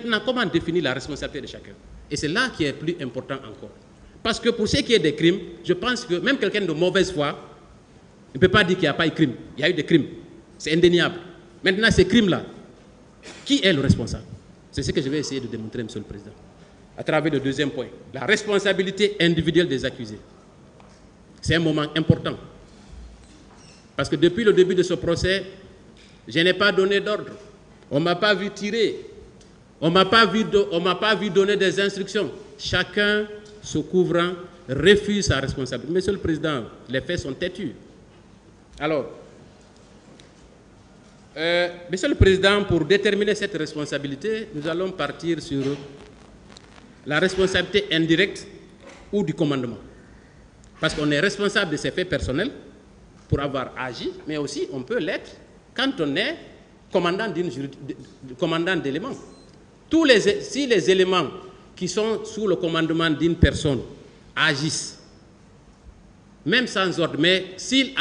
Maintenant, comment définir la responsabilité de chacun? Et c'est là qui est plus important encore. Parce que pour ce qui est des crimes, je pense que même quelqu'un de mauvaise foi ne peut pas dire qu'il n'y a pas eu de crime. Il y a eu des crimes. C'est indéniable. Maintenant, ces crimes-là, qui est le responsable? C'est ce que je vais essayer de démontrer, Monsieur le Président, à travers le deuxième point, la responsabilité individuelle des accusés. C'est un moment important. Parce que depuis le début de ce procès, je n'ai pas donné d'ordre. On ne m'a pas vu tirer. On ne m'a pas vu donner des instructions. Chacun, se couvrant, refuse sa responsabilité. Monsieur le Président, les faits sont têtus. Alors, Monsieur le Président, pour déterminer cette responsabilité, nous allons partir sur la responsabilité indirecte ou du commandement. Parce qu'on est responsable de ses faits personnels pour avoir agi, mais aussi on peut l'être quand on est commandant d'éléments. Si les éléments qui sont sous le commandement d'une personne agissent, même sans ordre, mais s'ils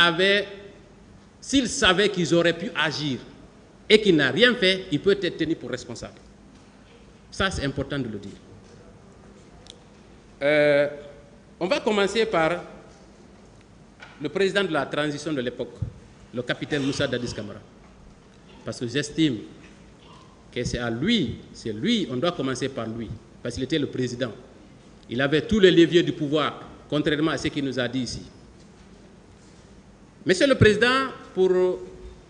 savaient qu'ils auraient pu agir et qu'ils n'ont rien fait, il peut être tenu pour responsable. Ça, c'est important de le dire. On va commencer par le président de la transition de l'époque, le capitaine Moussa Dadis Camara. Parce que j'estime que c'est lui, on doit commencer par lui, parce qu'il était le président. Il avait tous les leviers du pouvoir, contrairement à ce qu'il nous a dit ici. Monsieur le Président, pour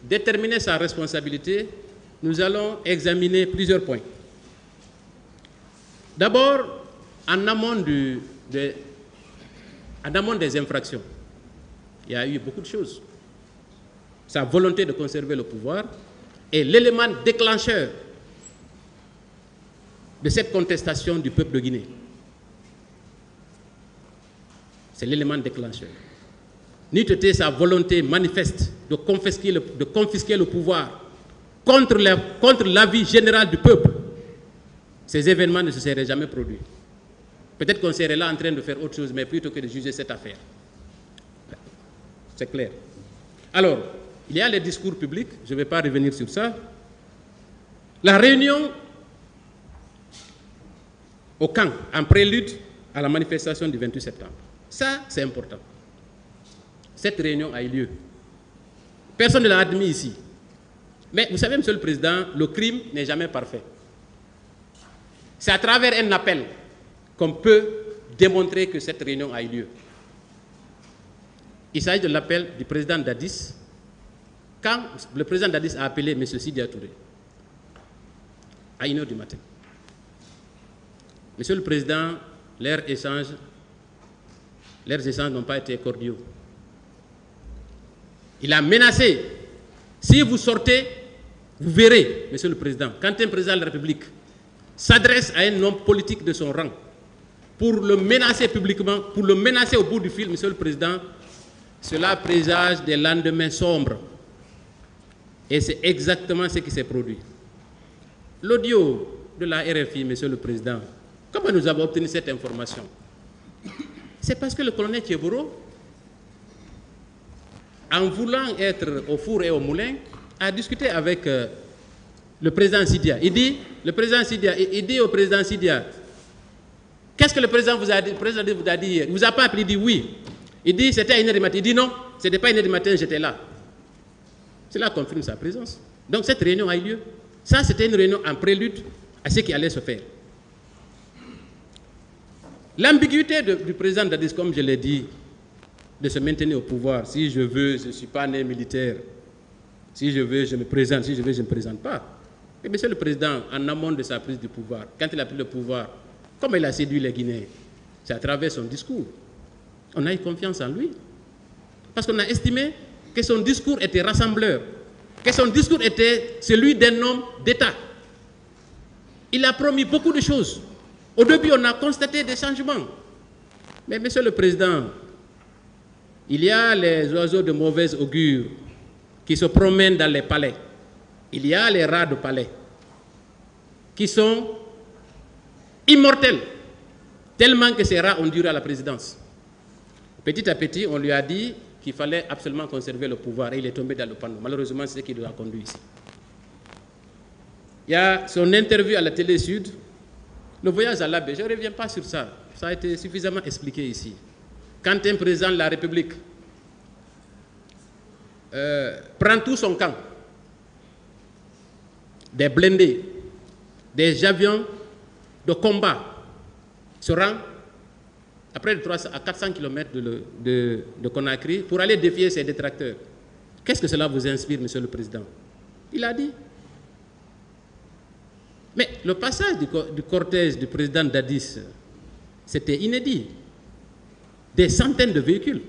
déterminer sa responsabilité, nous allons examiner plusieurs points. D'abord, en amont des infractions, il y a eu beaucoup de choses. Sa volonté de conserver le pouvoir est l'élément déclencheur de cette contestation du peuple de Guinée. C'est l'élément déclencheur. N'eût été sa volonté manifeste de confisquer le pouvoir contre l'avis général du peuple, ces événements ne se seraient jamais produits. Peut-être qu'on serait là en train de faire autre chose, mais plutôt que de juger cette affaire. C'est clair. Alors, il y a les discours publics, je ne vais pas revenir sur ça. La réunion au camp, en prélude à la manifestation du 28 septembre. Ça, c'est important. Cette réunion a eu lieu. Personne ne l'a admis ici. Mais vous savez, Monsieur le Président, le crime n'est jamais parfait. C'est à travers un appel qu'on peut démontrer que cette réunion a eu lieu. Il s'agit de l'appel du président Dadis, quand le président Dadis a appelé M. Sidia Touré, à 1h du matin. Monsieur le Président, leurs échanges n'ont pas été cordiaux. Il a menacé, si vous sortez, vous verrez, Monsieur le Président, quand un président de la République s'adresse à un homme politique de son rang pour le menacer publiquement, pour le menacer au bout du fil, Monsieur le Président, cela présage des lendemains sombres. Et c'est exactement ce qui s'est produit. L'audio de la RFI, Monsieur le Président, comment nous avons obtenu cette information? C'est parce que le colonel Thieboro, en voulant être au four et au moulin, a discuté avec le président Sidia. Il dit au président Sidia, qu'est-ce que le président vous a dit? Le président vous a dit hier. Il ne vous a pas appelé, il dit oui. Il dit c'était à 1h du matin. Il dit non, ce n'était pas à 1h du matin, j'étais là. Cela confirme sa présence. Donc cette réunion a eu lieu. Ça, c'était une réunion en prélude à ce qui allait se faire. L'ambiguïté du président Dadis, comme je l'ai dit, de se maintenir au pouvoir. Si je veux, je ne suis pas né militaire. Si je veux, je me présente. Si je veux, je ne me présente pas. Et Monsieur le Président, en amont de sa prise du pouvoir, quand il a pris le pouvoir, comment il a séduit les Guinéens? C'est à travers son discours. On a eu confiance en lui. Parce qu'on a estimé que son discours était rassembleur, que son discours était celui d'un homme d'État. Il a promis beaucoup de choses. Au début, on a constaté des changements. Mais Monsieur le Président, il y a les oiseaux de mauvaise augure qui se promènent dans les palais. Il y a les rats de palais qui sont immortels, tellement que ces rats ont duré à la présidence. Petit à petit, on lui a dit qu'il fallait absolument conserver le pouvoir et il est tombé dans le panneau. Malheureusement, c'est ce qui nous a conduit ici. Il y a son interview à la Télé Sud, le voyage à l'Abbé, je ne reviens pas sur ça, ça a été suffisamment expliqué ici. Quand un président de la République prend tout son camp, des blindés, des avions de combat, se rend à près de 300 à 400 km de Conakry pour aller défier ses détracteurs. Qu'est-ce que cela vous inspire, Monsieur le Président? Il a dit. Mais le passage du cortège du président Dadis, c'était inédit. Des centaines de véhicules,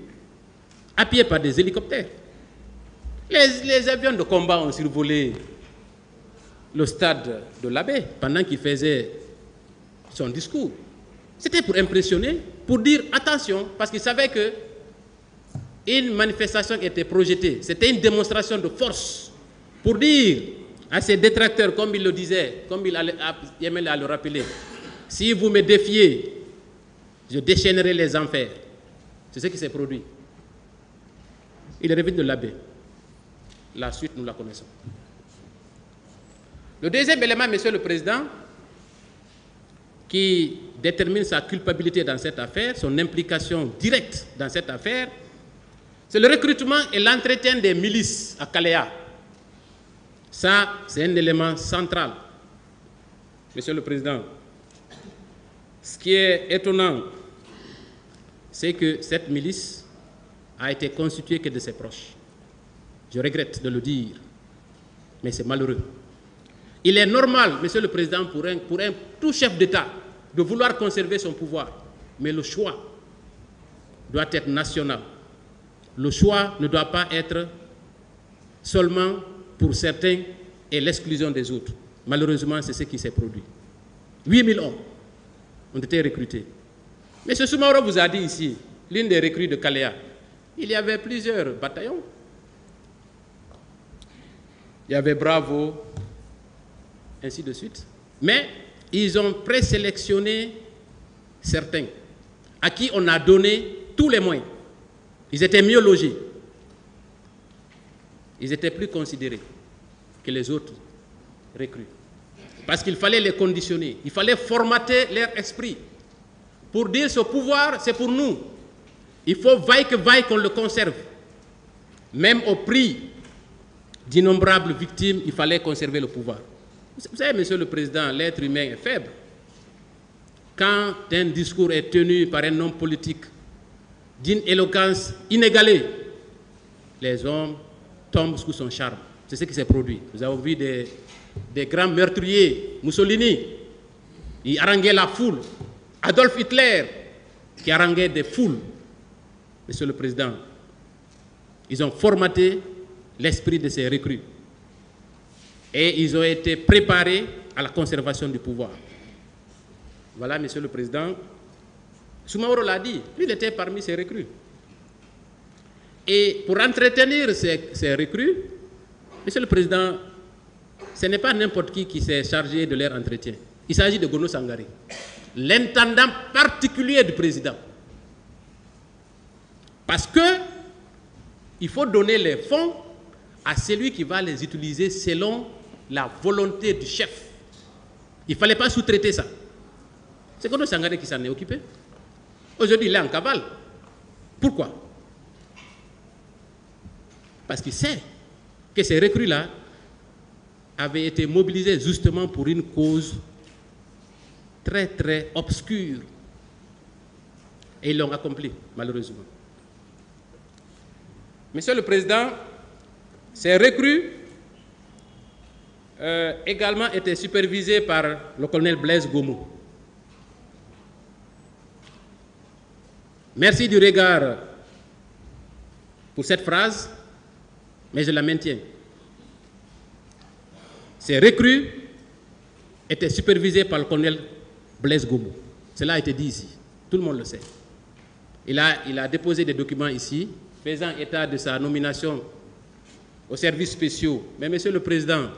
appuyés par des hélicoptères. Les avions de combat ont survolé le stade de l'Abbé pendant qu'il faisait son discours. C'était pour impressionner, pour dire attention, parce qu'il savait que une manifestation était projetée. C'était une démonstration de force pour dire à ses détracteurs, comme il le disait, comme il aimait le rappeler, si vous me défiez, je déchaînerai les enfers. C'est ce qui s'est produit. Il est revenu de l'Abbé. La suite, nous la connaissons. Le deuxième élément, Monsieur le Président, qui détermine sa culpabilité dans cette affaire, son implication directe dans cette affaire, c'est le recrutement et l'entretien des milices à Kaléa. Ça, c'est un élément central. Monsieur le Président, ce qui est étonnant, c'est que cette milice a été constituée que de ses proches. Je regrette de le dire, mais c'est malheureux. Il est normal, Monsieur le Président, pour un tout chef d'État de vouloir conserver son pouvoir, mais le choix doit être national. Le choix ne doit pas être seulement pour certains et l'exclusion des autres. Malheureusement, c'est ce qui s'est produit. 8000 hommes ont été recrutés. M. Soumaoro vous a dit ici, l'une des recrues de Kaléa, il y avait plusieurs bataillons. Il y avait Bravo, ainsi de suite. Mais ils ont présélectionné certains à qui on a donné tous les moyens. Ils étaient mieux logés. Ils étaient plus considérés que les autres recrues. Parce qu'il fallait les conditionner. Il fallait formater leur esprit pour dire ce pouvoir, c'est pour nous. Il faut vaille que vaille qu'on le conserve. Même au prix d'innombrables victimes, il fallait conserver le pouvoir. Vous savez, Monsieur le Président, l'être humain est faible. Quand un discours est tenu par un homme politique d'une éloquence inégalée, les hommes tombent sous son charme. C'est ce qui s'est produit. Nous avons vu des grands meurtriers. Mussolini, il haranguait la foule. Adolf Hitler, qui haranguait des foules. Monsieur le Président, ils ont formaté l'esprit de ces recrues. Et ils ont été préparés à la conservation du pouvoir. Voilà, Monsieur le Président. Soumaoro l'a dit, lui, il était parmi ces recrues. Et pour entretenir ces recrues, Monsieur le Président, ce n'est pas n'importe qui s'est chargé de leur entretien. Il s'agit de Gono Sangare, l'intendant particulier du président. Parce qu'il faut donner les fonds à celui qui va les utiliser selon la volonté du chef. Il ne fallait pas sous-traiter ça. C'est Gono Sangare qui s'en est occupé. Aujourd'hui, il est en cavale. Pourquoi? Parce qu'il sait que ces recrues-là avaient été mobilisés justement pour une cause très, très obscure. Et ils l'ont accompli, malheureusement. Monsieur le Président, ces recrues également étaient supervisées par le colonel Blaise Gomo. Merci du regard pour cette phrase, mais je la maintiens. Ces recrues étaient supervisées par le colonel Blaise Gomo. Cela a été dit ici. Tout le monde le sait. Il a déposé des documents ici, faisant état de sa nomination aux services spéciaux. Mais, Monsieur le Président,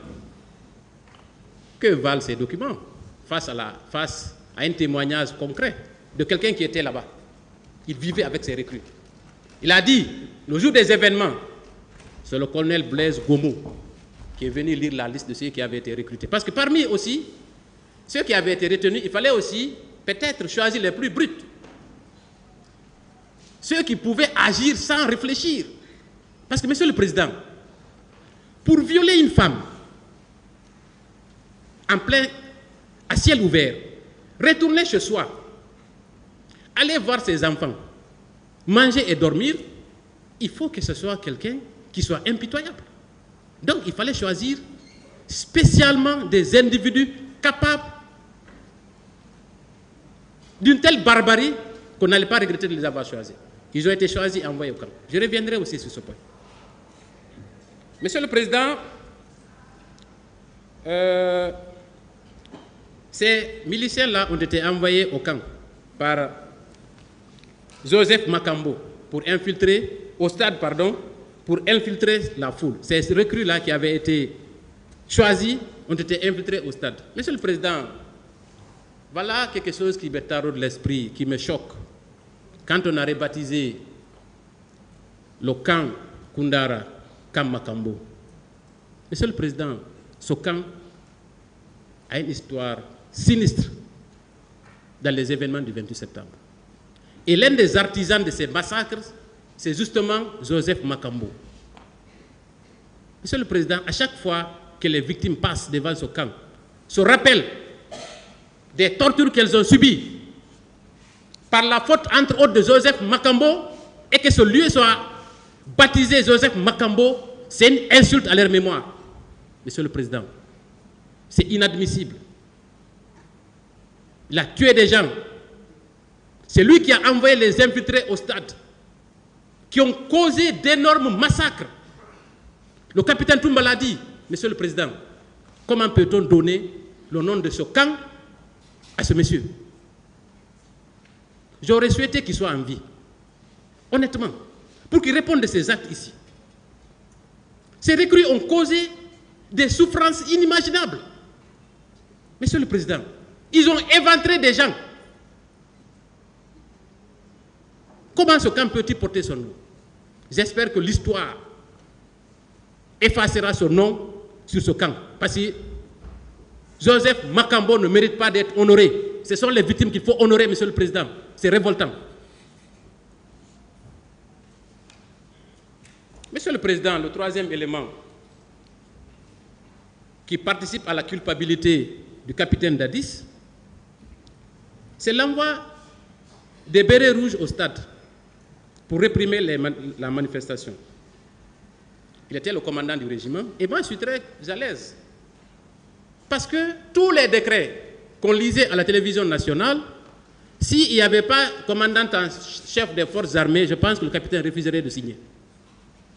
que valent ces documents face à un témoignage concret de quelqu'un qui était là-bas? Il vivait avec ses recrues. Il a dit, le jour des événements, c'est le colonel Blaise Gomo qui est venu lire la liste de ceux qui avaient été recrutés. Parce que parmi aussi, ceux qui avaient été retenus, il fallait aussi peut-être choisir les plus bruts. Ceux qui pouvaient agir sans réfléchir. Parce que, Monsieur le Président, pour violer une femme en plein, à ciel ouvert, retourner chez soi, aller voir ses enfants, manger et dormir, il faut que ce soit quelqu'un qui soit impitoyable. Donc, il fallait choisir spécialement des individus capables d'une telle barbarie qu'on n'allait pas regretter de les avoir choisis. Ils ont été choisis et envoyés au camp. Je reviendrai aussi sur ce point. Monsieur le Président, ces miliciens-là ont été envoyés au camp par Joseph Makambo pour infiltrer, au stade, pardon, pour infiltrer la foule. Ces recrues-là qui avaient été choisis ont été infiltrés au stade. Monsieur le Président, voilà quelque chose qui me taraude l'esprit, qui me choque. Quand on a rebaptisé le camp Koundara, camp Makambo, Monsieur le Président, ce camp a une histoire sinistre dans les événements du 28 septembre. Et l'un des artisans de ces massacres, c'est justement Joseph Makambo. Monsieur le Président, à chaque fois que les victimes passent devant ce camp, se rappellent des tortures qu'elles ont subies par la faute, entre autres, de Joseph Makambo, et que ce lieu soit baptisé Joseph Makambo, c'est une insulte à leur mémoire. Monsieur le Président, c'est inadmissible. Il a tué des gens. C'est lui qui a envoyé les infiltrés au stade, qui ont causé d'énormes massacres. Le capitaine Toumba l'a dit, Monsieur le Président, comment peut-on donner le nom de ce camp à ce monsieur? J'aurais souhaité qu'il soit en vie, honnêtement, pour qu'il réponde de ses actes ici. Ces recrues ont causé des souffrances inimaginables. Monsieur le Président, ils ont éventré des gens. Comment ce camp peut-il porter son nom? J'espère que l'histoire effacera son nom sur ce camp. Parce que Joseph Makambo ne mérite pas d'être honoré. Ce sont les victimes qu'il faut honorer, Monsieur le Président. C'est révoltant. Monsieur le Président, le troisième élément qui participe à la culpabilité du capitaine Dadis, c'est l'envoi des bérets rouges au stade pour réprimer la manifestation. Il était le commandant du régiment et moi je suis très à l'aise. Parce que tous les décrets qu'on lisait à la télévision nationale, s'il n'y avait pas commandant en chef des forces armées, je pense que le capitaine refuserait de signer.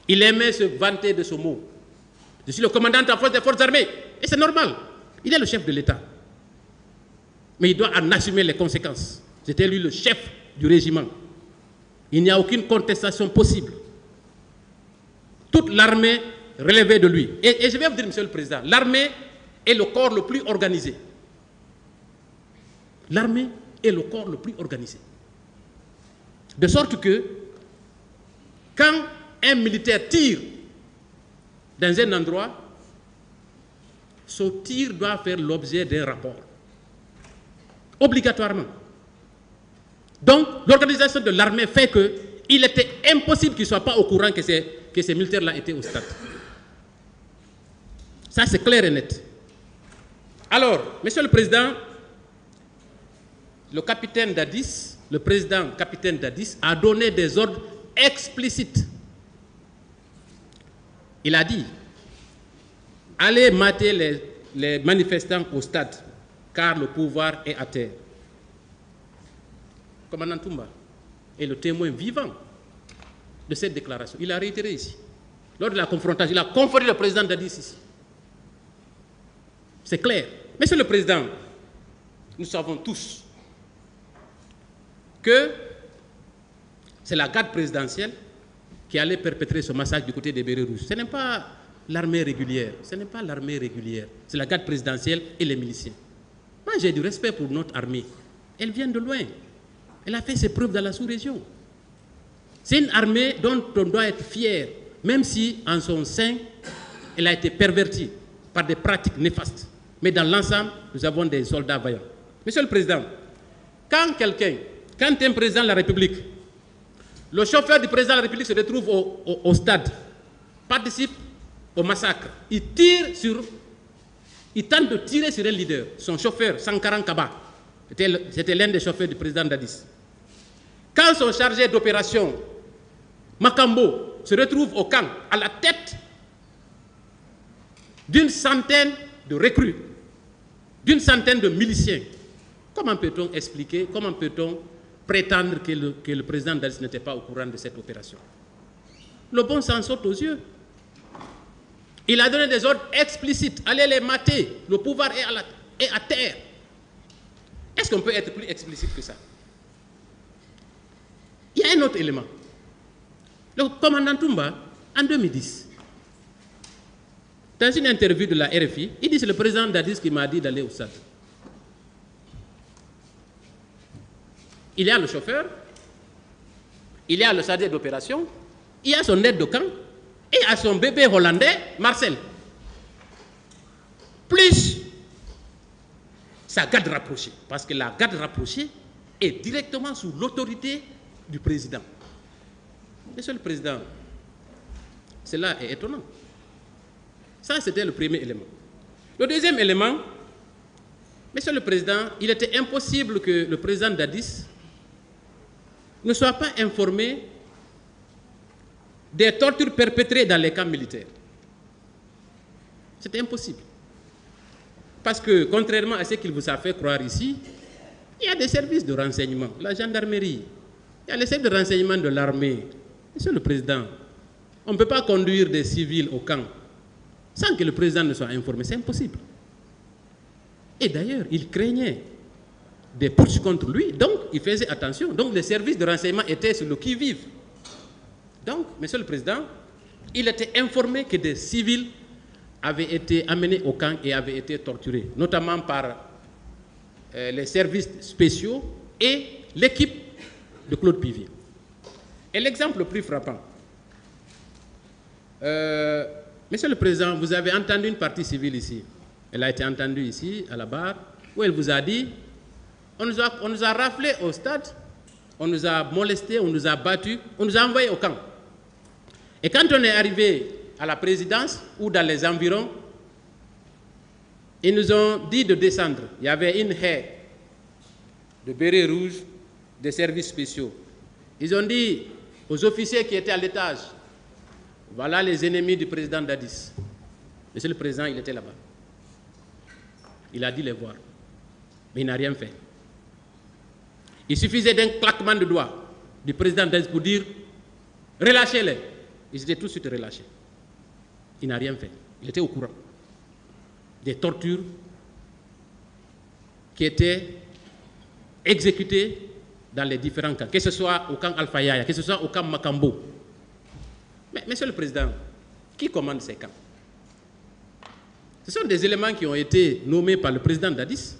Il aimait se vanter de ce mot. Je suis le commandant en force des forces armées. Et c'est normal. Il est le chef de l'État. Mais il doit en assumer les conséquences. C'était lui le chef du régiment. Il n'y a aucune contestation possible. Toute l'armée relevait de lui. Et je vais vous dire, Monsieur le Président, l'armée est le corps le plus organisé. L'armée est le corps le plus organisé. De sorte que, quand un militaire tire dans un endroit, ce tir doit faire l'objet d'un rapport. Obligatoirement. Donc, l'organisation de l'armée fait qu'il était impossible qu'il ne soit pas au courant que ces militaires-là étaient au stade. Ça, c'est clair et net. Alors, Monsieur le Président, le capitaine Dadis, le président capitaine Dadis, a donné des ordres explicites. Il a dit, allez mater les manifestants au stade, car le pouvoir est à terre. Le commandant Toumba est le témoin vivant de cette déclaration. Il a réitéré ici. Lors de la confrontation, il a confronté le président Dadis ici. C'est clair. Monsieur le Président, nous savons tous que c'est la garde présidentielle qui allait perpétrer ce massacre du côté des bérets rouges. Ce n'est pas l'armée régulière. Ce n'est pas l'armée régulière. C'est la garde présidentielle et les miliciens. Moi, j'ai du respect pour notre armée. Elle vient de loin. Elle a fait ses preuves dans la sous-région. C'est une armée dont on doit être fier, même si en son sein, elle a été pervertie par des pratiques néfastes. Mais dans l'ensemble, nous avons des soldats vaillants. Monsieur le Président, quand un président de la République, le chauffeur du président de la République se retrouve au stade, participe au massacre, il tente de tirer sur un leader, son chauffeur, Sankaran Kaba, c'était l'un des chauffeurs du président Dadis. Quand son chargé d'opération, Makambo, se retrouve au camp, à la tête d'une centaine de recrues, d'une centaine de miliciens, comment peut-on expliquer, comment peut-on prétendre que le président Dadis n'était pas au courant de cette opération? Le bon sens saute aux yeux. Il a donné des ordres explicites, allez les mater, le pouvoir est à terre. Est-ce qu'on peut être plus explicite que ça? Il y a un autre élément. Le commandant Toumba, en 2010, dans une interview de la RFI, il dit que c'est le président Dadis qui m'a dit d'aller au stade. Il y a le chauffeur, il y a le chargé d'opération, il y a son aide de camp et à son bébé hollandais, Marcel. Plus sa garde rapprochée, parce que la garde rapprochée est directement sous l'autorité du président. Monsieur le Président, cela est étonnant. Ça, c'était le premier élément. Le deuxième élément, Monsieur le Président, il était impossible que le président Dadis ne soit pas informé des tortures perpétrées dans les camps militaires. C'était impossible. Parce que, contrairement à ce qu'il vous a fait croire ici, il y a des services de renseignement, la gendarmerie, il y a les services de renseignement de l'armée. Monsieur le Président, on ne peut pas conduire des civils au camp sans que le président ne soit informé. C'est impossible. Et d'ailleurs, il craignait des poursuites contre lui, donc il faisait attention. Donc les services de renseignement étaient sur le qui-vive. Donc, Monsieur le Président, il était informé que des civils avaient été amenés au camp et avaient été torturés, notamment par les services spéciaux et l'équipe de Claude Pivier. Et l'exemple le plus frappant, Monsieur le Président, vous avez entendu une partie civile ici. Elle a été entendue ici, à la barre, où elle vous a dit, on nous a raflé au stade, on nous a molestés, on nous a battus, on nous a envoyés au camp. Et quand on est arrivé à la présidence ou dans les environs, ils nous ont dit de descendre. Il y avait une haie de bérets rouges des services spéciaux. Ils ont dit aux officiers qui étaient à l'étage, voilà les ennemis du président Dadis. Monsieur le Président, il était là-bas. Il a dit les voir, mais il n'a rien fait. Il suffisait d'un claquement de doigts du président Dadis pour dire « relâchez-les ». Ils étaient tout de suite relâchés. Il n'a rien fait. Il était au courant des tortures qui étaient exécutées dans les différents camps, que ce soit au camp Alpha Yaya, que ce soit au camp Makambo. Mais, Monsieur le Président, qui commande ces camps? Ce sont des éléments qui ont été nommés par le président Dadis.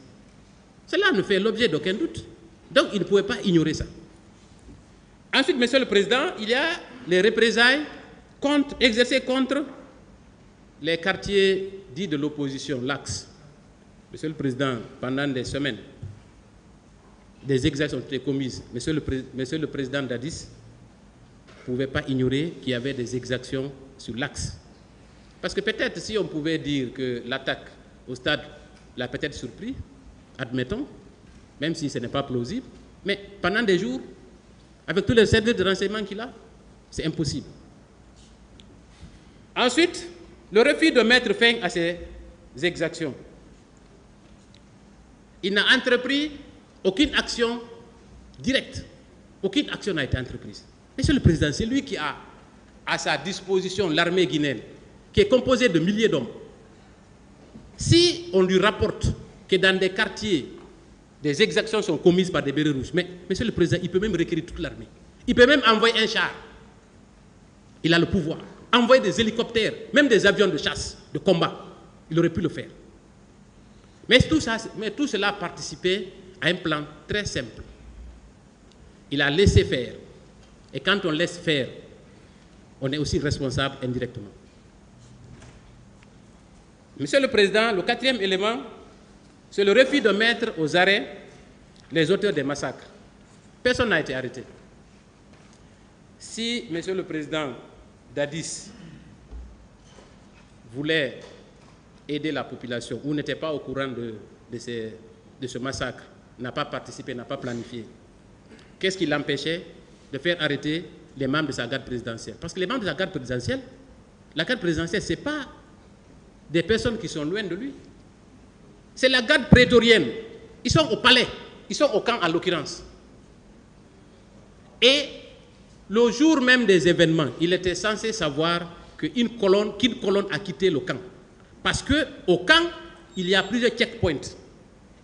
Cela ne fait l'objet d'aucun doute. Donc, il ne pouvait pas ignorer ça. Ensuite, Monsieur le Président, il y a les représailles exercées contre les quartiers dits de l'opposition, l'Axe. Monsieur le Président, pendant des semaines, des exactions ont été commises. Monsieur le Président Dadis ne pouvait pas ignorer qu'il y avait des exactions sur l'Axe. Parce que peut-être si on pouvait dire que l'attaque au stade l'a peut-être surpris, admettons, même si ce n'est pas plausible, mais pendant des jours, avec tous les services de renseignement qu'il a, c'est impossible. Ensuite, le refus de mettre fin à ces exactions. Il n'a entrepris aucune action directe. Aucune action n'a été entreprise. Monsieur le Président, c'est lui qui a à sa disposition l'armée guinéenne, qui est composée de milliers d'hommes. Si on lui rapporte que dans des quartiers, des exactions sont commises par des bérets rouges, mais Monsieur le Président, il peut même requérir toute l'armée. Il peut même envoyer un char. Il a le pouvoir. Envoyer des hélicoptères, même des avions de chasse, de combat. Il aurait pu le faire. Mais tout cela participait à un plan très simple. Il a laissé faire. Et quand on laisse faire, on est aussi responsable indirectement. Monsieur le Président, le quatrième élément, c'est le refus de mettre aux arrêts les auteurs des massacres. Personne n'a été arrêté. Si Monsieur le Président Dadis voulait aider la population ou n'était pas au courant de ce massacre, n'a pas participé, n'a pas planifié, qu'est-ce qui l'empêchait de faire arrêter les membres de sa garde présidentielle? Parce que les membres de la garde présidentielle, ce n'est pas des personnes qui sont loin de lui. C'est la garde prétorienne. Ils sont au palais, ils sont au camp en l'occurrence. Et le jour même des événements, il était censé savoir qu'une colonne a quitté le camp. Parce qu'au camp, il y a plusieurs checkpoints.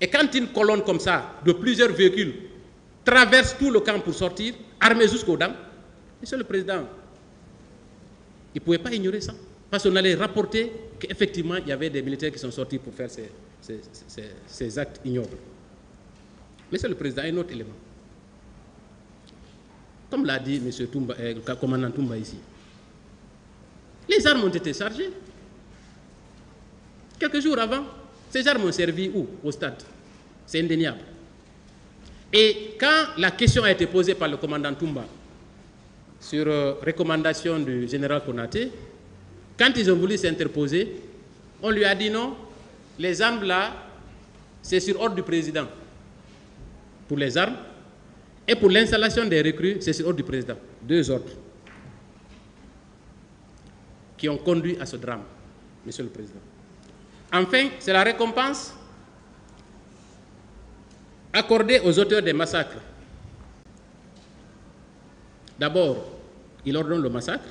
Et quand une colonne comme ça, de plusieurs véhicules, traverse tout le camp pour sortir, armée jusqu'aux dents, Monsieur le Président, il ne pouvait pas ignorer ça. Parce qu'on allait rapporter qu'effectivement, il y avait des militaires qui sont sortis pour faire ces actes ignobles. Monsieur le Président, un autre élément. Comme l'a dit M. Toumba, le commandant Toumba ici, les armes ont été chargées. Quelques jours avant, ces armes ont servi où? Au stade. C'est indéniable. Et quand la question a été posée par le commandant Toumba sur recommandation du général Konaté, quand ils ont voulu s'interposer, on lui a dit non, les armes là, c'est sur ordre du président pour les armes, et pour l'installation des recrues, c'est sur ordre du président. Deux ordres qui ont conduit à ce drame, Monsieur le Président. Enfin, c'est la récompense accordée aux auteurs des massacres. D'abord, il ordonne le massacre,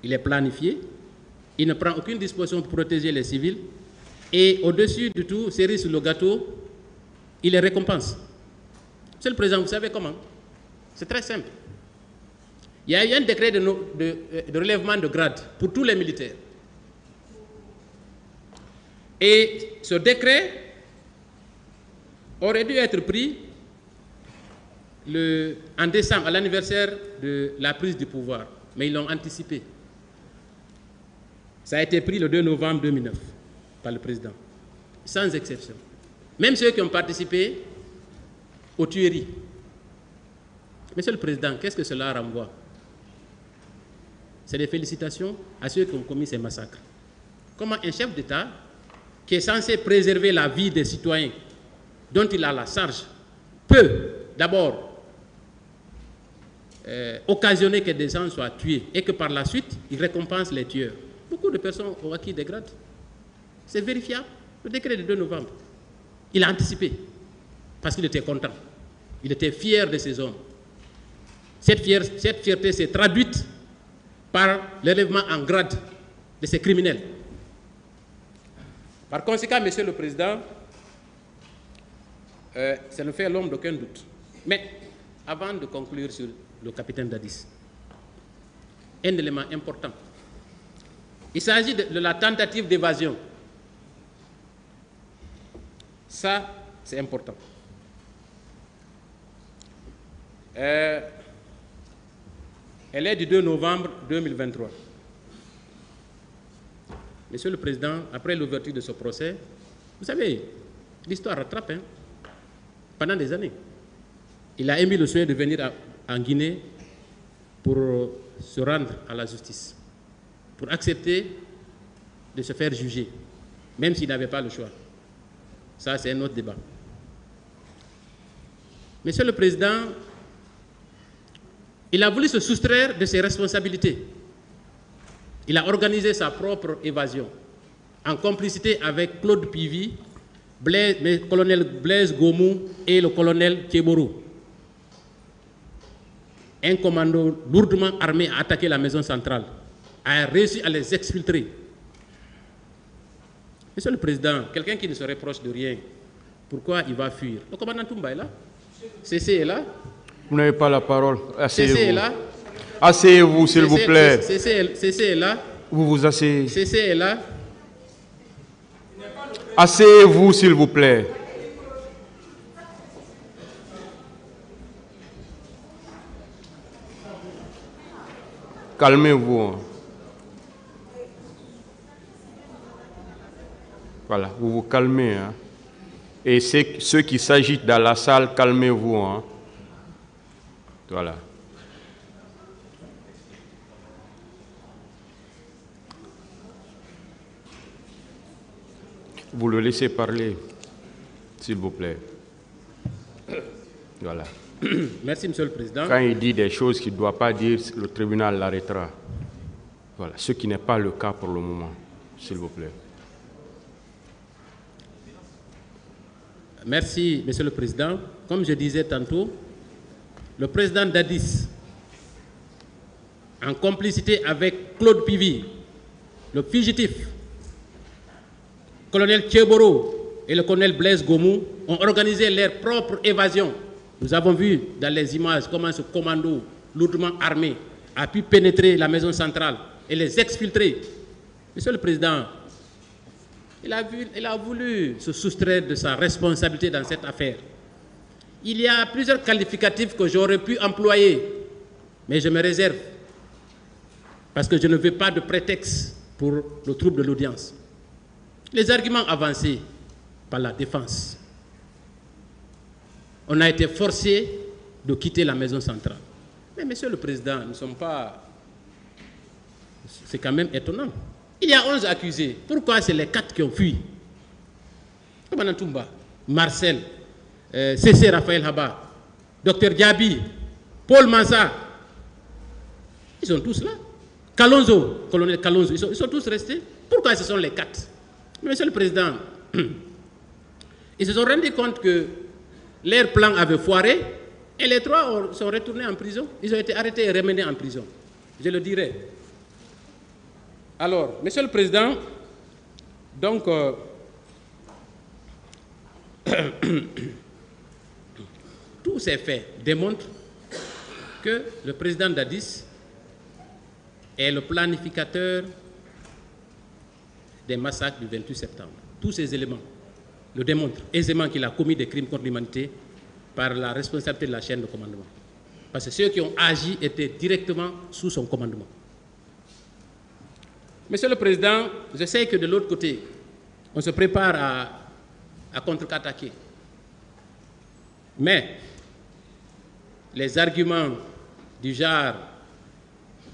il est planifié, il ne prend aucune disposition pour protéger les civils, et au-dessus de tout, cerise sur le gâteau, il les récompense. Monsieur le Président, vous savez comment? C'est très simple. Il y a eu un décret de relèvement de grade pour tous les militaires. Et ce décret aurait dû être pris en décembre, à l'anniversaire de la prise du pouvoir. Mais ils l'ont anticipé. Ça a été pris le 2 novembre 2009 par le président, sans exception. Même ceux qui ont participé aux tueries. Monsieur le Président, qu'est-ce que cela renvoie? C'est des félicitations à ceux qui ont commis ces massacres. Comment un chef d'État qui est censé préserver la vie des citoyens dont il a la charge peut d'abord occasionner que des gens soient tués et que par la suite, il récompense les tueurs. Beaucoup de personnes ont acquis des grades. C'est vérifiable. Le décret du 2 novembre. Il a anticipé parce qu'il était content. Il était fier de ces hommes. Cette fierté s'est traduite par l'élèvement en grade de ces criminels. Par conséquent, Monsieur le Président, ça ne fait l'homme d'aucun doute. Mais avant de conclure sur le capitaine Dadis, un élément important. Il s'agit de la tentative d'évasion. Ça, c'est important. Elle est du 2 novembre 2023. Monsieur le Président, après l'ouverture de ce procès, vous savez, l'histoire rattrape, hein, pendant des années. Il a émis le souhait de venir en Guinée pour se rendre à la justice, pour accepter de se faire juger, même s'il n'avait pas le choix. Ça, c'est un autre débat. Monsieur le Président, il a voulu se soustraire de ses responsabilités. Il a organisé sa propre évasion, en complicité avec Claude Pivy, le colonel Blaise Gomou et le colonel Thiebourou. Un commando lourdement armé a attaqué la maison centrale, a réussi à les exfiltrer. Monsieur le Président, quelqu'un qui ne se reproche de rien, pourquoi il va fuir? Le commandant Toumba est là. CC est là. Vous n'avez pas la parole. CC est là. Asseyez-vous, s'il vous plaît. CC est là. Vous vous asseyez. CC est là. Asseyez-vous, s'il vous plaît. Calmez-vous. Voilà, vous vous calmez. Hein. Et ceux qui s'agitent dans la salle, calmez-vous. Hein. Voilà. Vous le laissez parler, s'il vous plaît. Voilà. Merci, Monsieur le Président. Quand il dit des choses qu'il ne doit pas dire, le tribunal l'arrêtera. Voilà, ce qui n'est pas le cas pour le moment, s'il vous plaît. Merci, Monsieur le Président. Comme je disais tantôt, le président Dadis, en complicité avec Claude Pivy, le fugitif, colonel Tcheboro et le colonel Blaise Gomou, ont organisé leur propre évasion. Nous avons vu dans les images comment ce commando lourdement armé a pu pénétrer la maison centrale et les exfiltrer. Monsieur le Président, il a voulu se soustraire de sa responsabilité dans cette affaire. Il y a plusieurs qualificatifs que j'aurais pu employer, mais je me réserve, parce que je ne veux pas de prétexte pour le trouble de l'audience. Les arguments avancés par la défense. On a été forcé de quitter la maison centrale. Mais Monsieur le Président, nous ne sommes pas... C'est quand même étonnant. Il y a 11 accusés. Pourquoi c'est les 4 qui ont fui? Toumba, Marcel, C.C. Raphaël Haba, Dr Diaby, Paul Mansa. Ils sont tous là. Kalonzo, colonel Kalonzo, ils sont tous restés. Pourquoi ce sont les 4? Monsieur le Président, ils se sont rendus compte que leur plan avait foiré et les 3 sont retournés en prison. Ils ont été arrêtés et remenés en prison. Je le dirai. Alors, Monsieur le Président, donc, tous ces faits démontrent que le président Dadis est le planificateur des massacres du 28 septembre. Tous ces éléments le démontrent aisément qu'il a commis des crimes contre l'humanité par la responsabilité de la chaîne de commandement. Parce que ceux qui ont agi étaient directement sous son commandement. Monsieur le Président, je sais que de l'autre côté, on se prépare à contre-attaquer. Mais les arguments du genre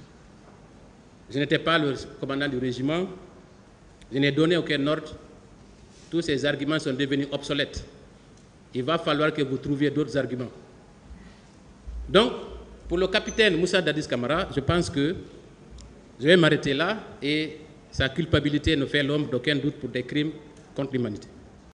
« je n'étais pas le commandant du régiment, je n'ai donné aucun ordre », tous ces arguments sont devenus obsolètes. Il va falloir que vous trouviez d'autres arguments. Donc, pour le capitaine Moussa Dadis Camara, je pense que je vais m'arrêter là et sa culpabilité ne fait l'ombre d'aucun doute pour des crimes contre l'humanité.